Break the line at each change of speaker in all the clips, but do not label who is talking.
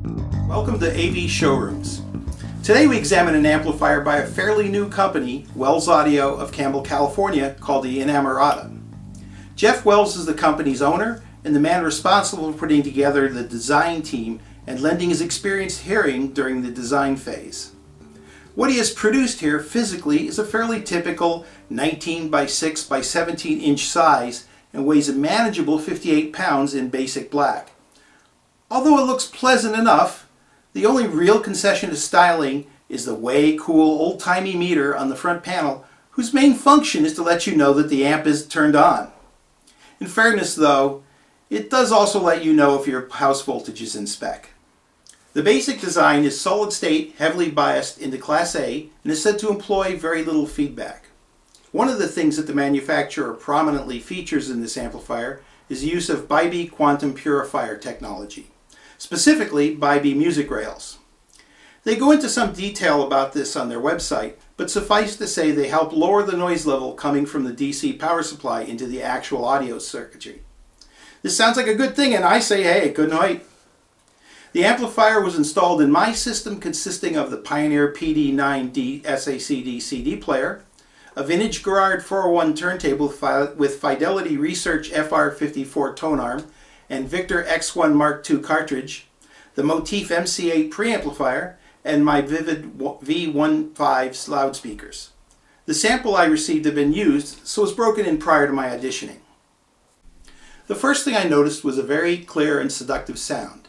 Welcome to AV Showrooms. Today we examine an amplifier by a fairly new company, Wells Audio of Campbell, California, called the Innamorata. Jeff Wells is the company's owner and the man responsible for putting together the design team and lending his experienced hearing during the design phase. What he has produced here physically is a fairly typical 19 by 6 by 17 inch size and weighs a manageable 58 pounds in basic black. Although it looks pleasant enough, the only real concession to styling is the way cool old-timey meter on the front panel, whose main function is to let you know that the amp is turned on. In fairness though, it does also let you know if your house voltage is in spec. The basic design is solid state, heavily biased into Class A, and is said to employ very little feedback. One of the things that the manufacturer prominently features in this amplifier is the use of BiB quantum purifier technology, specifically BiB music rails. They go into some detail about this on their website, but suffice to say they help lower the noise level coming from the DC power supply into the actual audio circuitry. This sounds like a good thing, and I say, hey, good night. The amplifier was installed in my system consisting of the Pioneer PD9D SACD CD player, a vintage Garrard 401 turntable with Fidelity Research FR54 tone arm, and Victor X1 Mark II cartridge, the Motif MC8 preamplifier, and my Vivid V15 loudspeakers. The sample I received had been used, so was broken in prior to my auditioning. The first thing I noticed was a very clear and seductive sound.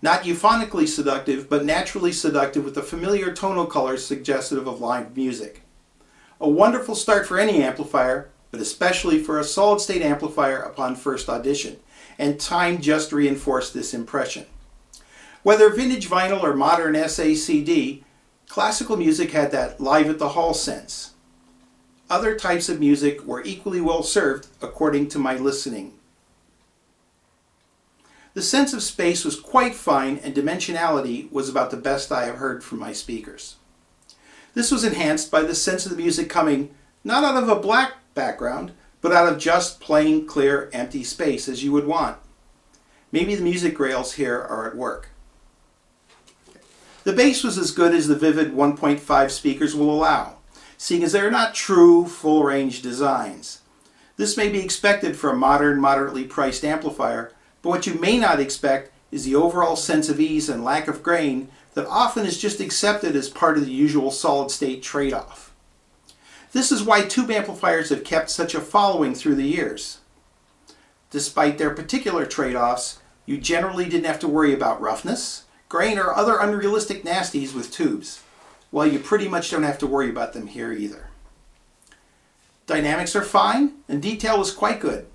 Not euphonically seductive, but naturally seductive with the familiar tonal colors suggestive of live music. A wonderful start for any amplifier, but especially for a solid-state amplifier upon first audition, and time just reinforced this impression. Whether vintage vinyl or modern SACD, classical music had that live at the hall sense. Other types of music were equally well served according to my listening. The sense of space was quite fine, and dimensionality was about the best I have heard from my speakers. This was enhanced by the sense of the music coming not out of a black background, but out of just plain, clear, empty space as you would want. Maybe the music rails here are at work. The bass was as good as the Vivid 1.5 speakers will allow, seeing as they are not true, full-range designs. This may be expected for a modern, moderately priced amplifier, but what you may not expect is the overall sense of ease and lack of grain that often is just accepted as part of the usual solid-state trade-off. This is why tube amplifiers have kept such a following through the years. Despite their particular trade-offs, you generally didn't have to worry about roughness, grain, or other unrealistic nasties with tubes. Well, you pretty much don't have to worry about them here either. Dynamics are fine, and detail is quite good,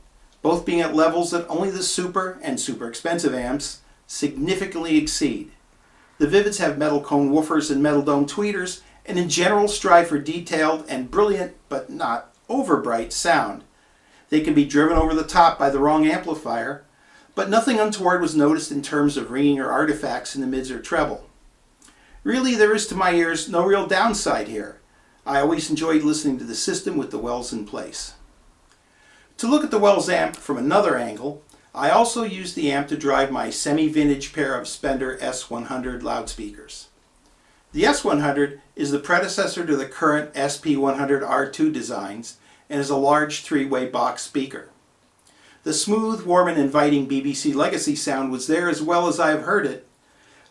both being at levels that only the super and super expensive amps significantly exceed. The Vivids have metal cone woofers and metal dome tweeters, and in general strive for detailed and brilliant, but not overbright sound. They can be driven over the top by the wrong amplifier, but nothing untoward was noticed in terms of ringing or artifacts in the mids or treble. Really, there is to my ears no real downside here. I always enjoyed listening to the system with the Wells in place. To look at the Wells amp from another angle, I also used the amp to drive my semi-vintage pair of Spender S100 loudspeakers. The S100 is the predecessor to the current SP100R2 designs and is a large three-way box speaker. The smooth, warm, and inviting BBC Legacy sound was there as well as I have heard it,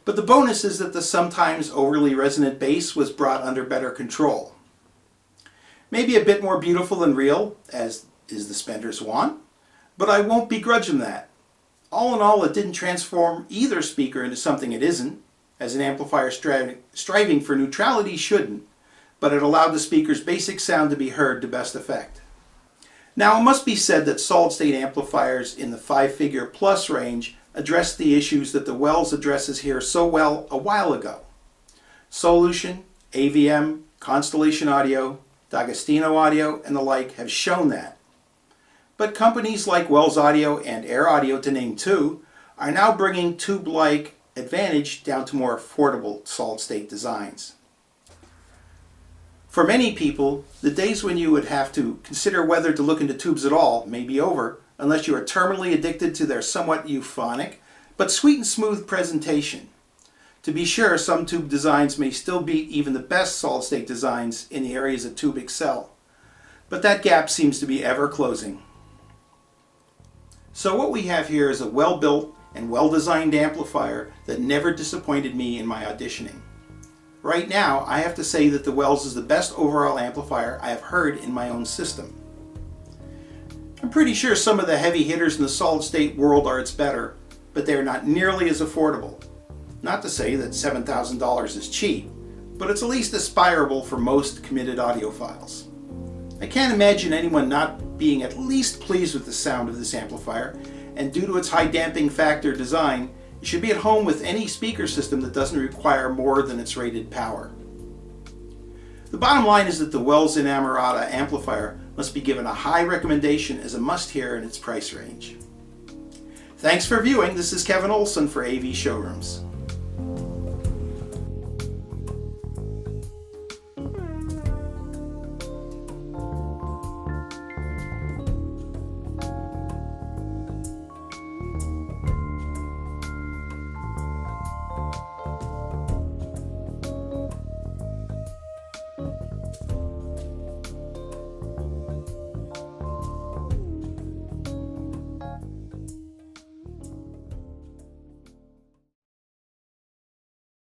but the bonus is that the sometimes overly resonant bass was brought under better control. Maybe a bit more beautiful than real, as is the Spender's want, but I won't begrudge them that. All in all, it didn't transform either speaker into something it isn't, as an amplifier striving for neutrality shouldn't, but it allowed the speaker's basic sound to be heard to best effect. Now, it must be said that solid-state amplifiers in the 5-figure plus range address the issues that the Wells addresses here so well a while ago. Solution, AVM, Constellation Audio, D'Agostino Audio, and the like have shown that. But companies like Wells Audio and Air Audio, to name two, are now bringing tube-like advantage down to more affordable solid-state designs. For many people, the days when you would have to consider whether to look into tubes at all may be over, unless you are terminally addicted to their somewhat euphonic but sweet and smooth presentation. To be sure, some tube designs may still beat even the best solid-state designs in the areas that tube excel, but that gap seems to be ever closing. So what we have here is a well-built and well-designed amplifier that never disappointed me in my auditioning. Right now, I have to say that the Wells is the best overall amplifier I have heard in my own system. I'm pretty sure some of the heavy hitters in the solid-state world are its better, but they are not nearly as affordable. Not to say that $7,000 is cheap, but it's at least aspirable for most committed audiophiles. I can't imagine anyone not being at least pleased with the sound of this amplifier, and due to its high damping factor design, it should be at home with any speaker system that doesn't require more than its rated power. The bottom line is that the Wells Innamorata amplifier must be given a high recommendation as a must-hear in its price range. Thanks for viewing. This is Kevin Olson for AV Showrooms.